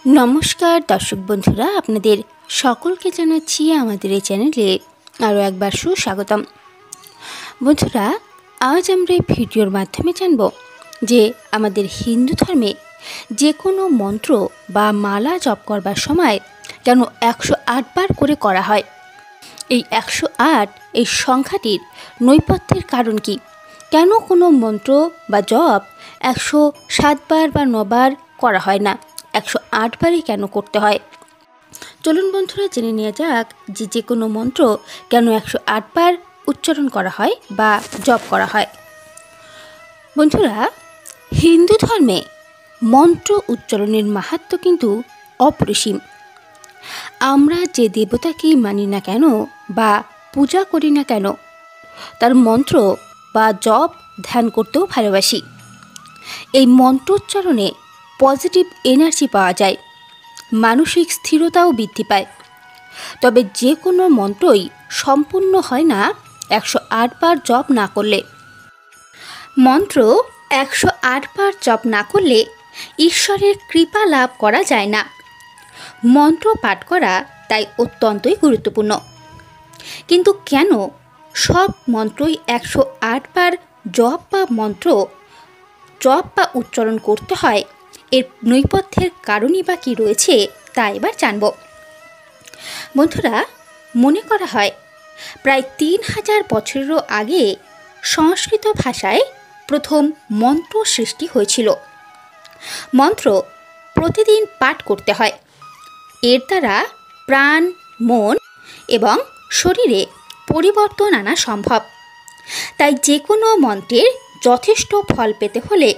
নমস্কার দর্শক বন্ধুরা, আপনাদের সকলকে জানাচ্ছি আমাদের এই চ্যানেলে আরও একবার সুস্বাগতম। বন্ধুরা, আজ আমরা এই ভিডিওর মাধ্যমে জানব যে আমাদের হিন্দু ধর্মে যে কোনো মন্ত্র বা মালা জপ করবার সময় কেন 108 বার করে করা হয়। এই 108 এই সংখ্যাটির নৈপথ্যের কারণ কি? কেন কোনো মন্ত্র বা জপ 107 বার বা 9 বার করা হয় না, 108 বারই কেন করতে হয়? চলুন বন্ধুরা, জেনে নেওয়া যাক যে কোনো মন্ত্র কেন 108 বার উচ্চারণ করা হয় বা জপ করা হয়। বন্ধুরা, হিন্দু ধর্মে মন্ত্র উচ্চারণের মাহাত্ম্য কিন্তু অপরিসীম। আমরা যে দেবতাকেই মানি না কেন বা পূজা করি না কেন, তার মন্ত্র বা জপ ধ্যান করতেও ভালোবাসি। এই মন্ত্র উচ্চারণে পজিটিভ এনার্জি পাওয়া যায়, মানসিক স্থিরতাও বৃদ্ধি পায়। তবে যে কোনো মন্ত্রই সম্পূর্ণ হয় না 108 বার জপ না করলে। মন্ত্র 108 বার জপ না করলে ঈশ্বরের কৃপা লাভ করা যায় না। মন্ত্র পাঠ করা তাই অত্যন্তই গুরুত্বপূর্ণ। কিন্তু কেন সব মন্ত্রই 108 বার জপ বা উচ্চারণ করতে হয়? এর নৈপথ্যের কারণই বা কী রয়েছে তা এবার জানব। বন্ধুরা, মনে করা হয় প্রায় 3000 বছরেরও আগে সংস্কৃত ভাষায় প্রথম মন্ত্র সৃষ্টি হয়েছিল। মন্ত্র প্রতিদিন পাঠ করতে হয়। এর দ্বারা প্রাণ, মন এবং শরীরে পরিবর্তন আনা সম্ভব। তাই যে কোনো মন্ত্রের যথেষ্ট ফল পেতে হলে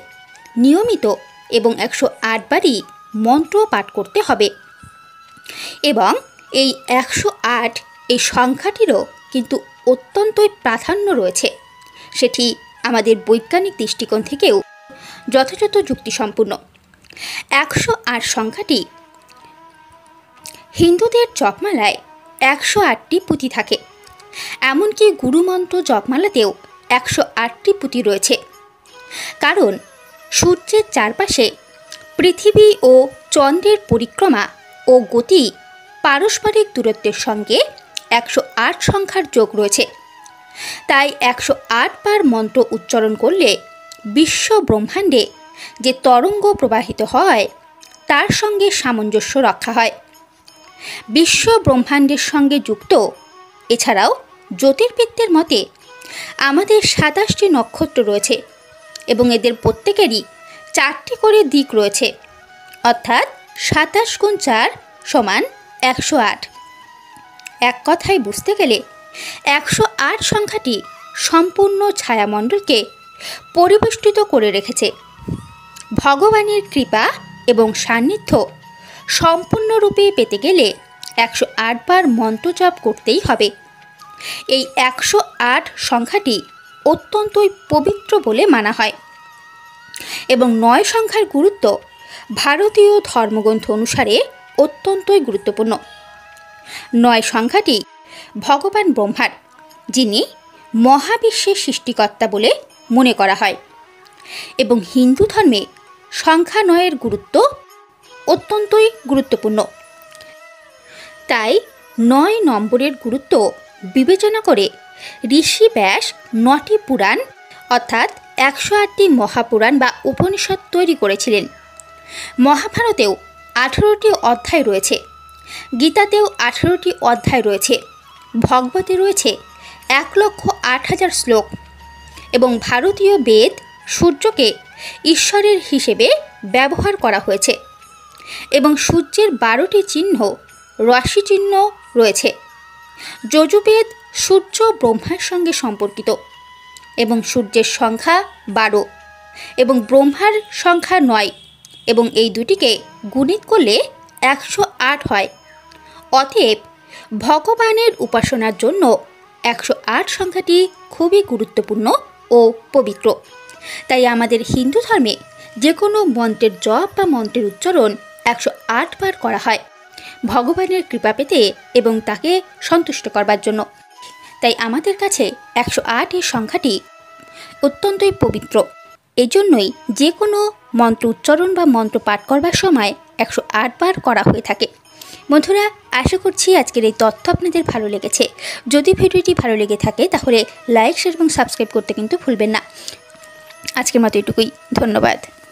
নিয়মিত এবং 108 বারই মন্ত্র পাঠ করতে হবে। এবং এই 108 এই সংখ্যাটিরও কিন্তু অত্যন্তই প্রাধান্য রয়েছে। সেটি আমাদের বৈজ্ঞানিক দৃষ্টিকোণ থেকেও যথাযথ যুক্তিসম্পূর্ণ। 108 সংখ্যাটি হিন্দুদের জপমালায় 108টি পুঁতি থাকে। এমনকি গুরুমন্ত্র জপমালাতেও 108টি পুঁতি রয়েছে। কারণ সূর্যের চারপাশে পৃথিবী ও চন্দ্রের পরিক্রমা ও গতি পারস্পরিক দূরত্বের সঙ্গে 108 সংখ্যার যোগ রয়েছে। তাই 108 বার মন্ত্র উচ্চারণ করলে বিশ্ব ব্রহ্মাণ্ডে যে তরঙ্গ প্রবাহিত হয় তার সঙ্গে সামঞ্জস্য রক্ষা হয়। বিশ্ব ব্রহ্মাণ্ডের সঙ্গে যুক্ত এছাড়াও জ্যোতির্বিদদের মতে আমাদের 27টি নক্ষত্র রয়েছে এবং এদের প্রত্যেকেরই 4টি করে দিক রয়েছে, অর্থাৎ 27 গুণ 4 সমান 108। এক কথায় বুঝতে গেলে 108 সংখ্যাটি সম্পূর্ণ ছায়ামণ্ডলকে পরিবেষ্টিত করে রেখেছে। ভগবানের কৃপা এবং সান্নিধ্য সম্পূর্ণরূপে পেতে গেলে 108 বার মন্ত্র জপ করতেই হবে। এই 108 সংখ্যাটি অত্যন্তই পবিত্র বলে মানা হয় এবং 9 সংখ্যার গুরুত্ব ভারতীয় ধর্মগ্রন্থ অনুসারে অত্যন্তই গুরুত্বপূর্ণ। 9 সংখ্যাটি ভগবান ব্রহ্মার, যিনি মহাবিশ্বের সৃষ্টিকর্তা বলে মনে করা হয় এবং হিন্দু ধর্মে সংখ্যা 9-এর গুরুত্ব অত্যন্তই গুরুত্বপূর্ণ। তাই 9 নম্বরের গুরুত্ব বিবেচনা করে ঋষি ব্যাস 9টি পুরাণ অর্থাৎ 108টি মহাপুরাণ বা উপনিষদ তৈরি করেছিলেন। মহাভারতেও 18টি অধ্যায় রয়েছে, গীতাতেও 18টি অধ্যায় রয়েছে, ভগবতে রয়েছে 1,08,000 শ্লোক এবং ভারতীয় বেদ সূর্যকে ঈশ্বরের হিসেবে ব্যবহার করা হয়েছে এবং সূর্যের 12টি চিহ্ন রাশি চিহ্ন রয়েছে। যজুর্বেদ সূর্য ব্রহ্মার সঙ্গে সম্পর্কিত এবং সূর্যের সংখ্যা 12 এবং ব্রহ্মার সংখ্যা 9 এবং এই দুটিকে গুণিত করলে 108 হয়। অতএব ভগবানের উপাসনার জন্য 108 সংখ্যাটি খুবই গুরুত্বপূর্ণ ও পবিত্র। তাই আমাদের হিন্দু ধর্মে যে কোনো মন্ত্রের জপ বা মন্ত্রের উচ্চারণ 108 বার করা হয় ভগবানের কৃপা পেতে এবং তাকে সন্তুষ্ট করবার জন্য। তাই আমাদের কাছে 108 এর সংখ্যাটি অত্যন্তই পবিত্র। এজন্যই যে কোনো মন্ত্র উচ্চারণ বা মন্ত্র পাঠ করবার সময় 108 বার করা হয়ে থাকে। বন্ধুরা, আশা করছি আজকের এই তথ্য আপনাদের ভালো লেগেছে। যদি ভিডিওটি ভালো লেগে থাকে তাহলে লাইক, শেয়ার এবং সাবস্ক্রাইব করতে কিন্তু ভুলবেন না। আজকের মতো এটুকুই। ধন্যবাদ।